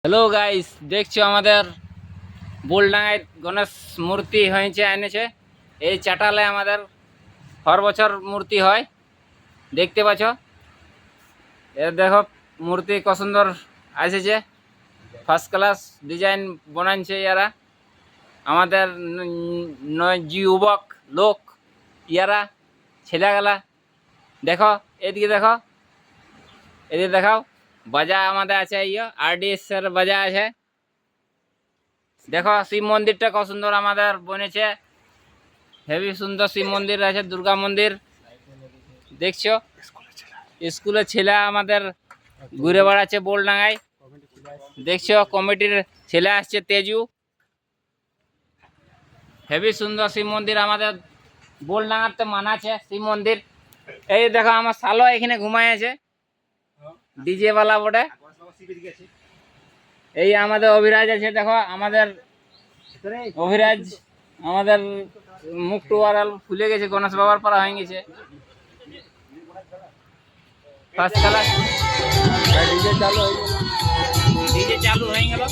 Hello guys, দেখছো আমাদের বোলডাঙ্গায় গণেশ মূর্তি হয়েছে এনেছে। এই চাটালে আমাদের হর বছর মূর্তি হয়, দেখতে পাচ্ছ। এর দেখো মূর্তি কত সুন্দর এসেছে, ফার্স্ট ক্লাস ডিজাইন বানাইছে ইয়ারা আমাদের যুবক লোক, ইয়ারা ছেলেগুলা। দেখো এদিকে, দেখো এদিকে দেখাও। বাজা আমাদের আছে, ইয়ে RDS এর বাজা আছে। দেখো শিব মন্দিরটা কত সুন্দর আমাদের বনেছে, হেভি সুন্দর শিব মন্দির আছে, দুর্গা মন্দির দেখছো। স্কুলের ছেলে আমাদের ঘুরে বেড়াচ্ছে বোলডাঙ্গায়, দেখছো। কমিটির ছেলে আসছে তেজু। হেভি সুন্দর শিব মন্দির আমাদের বোলডাঙ্গাতে মানাছে শিব মন্দির। এই দেখো আমার শালো এখানে ঘুমায় আছে, ডিজে বালা বটে। এই আমাদের অভিরাজ আছে, দেখো আমাদের অভিরাজ আমাদের মুখ টুয়ারাল ফুলে গেছে, গণেশ বাবার পরা হয়ে গেছে ফার্স্ট ক্লাস। ডিজে চালু হয়ে গেল।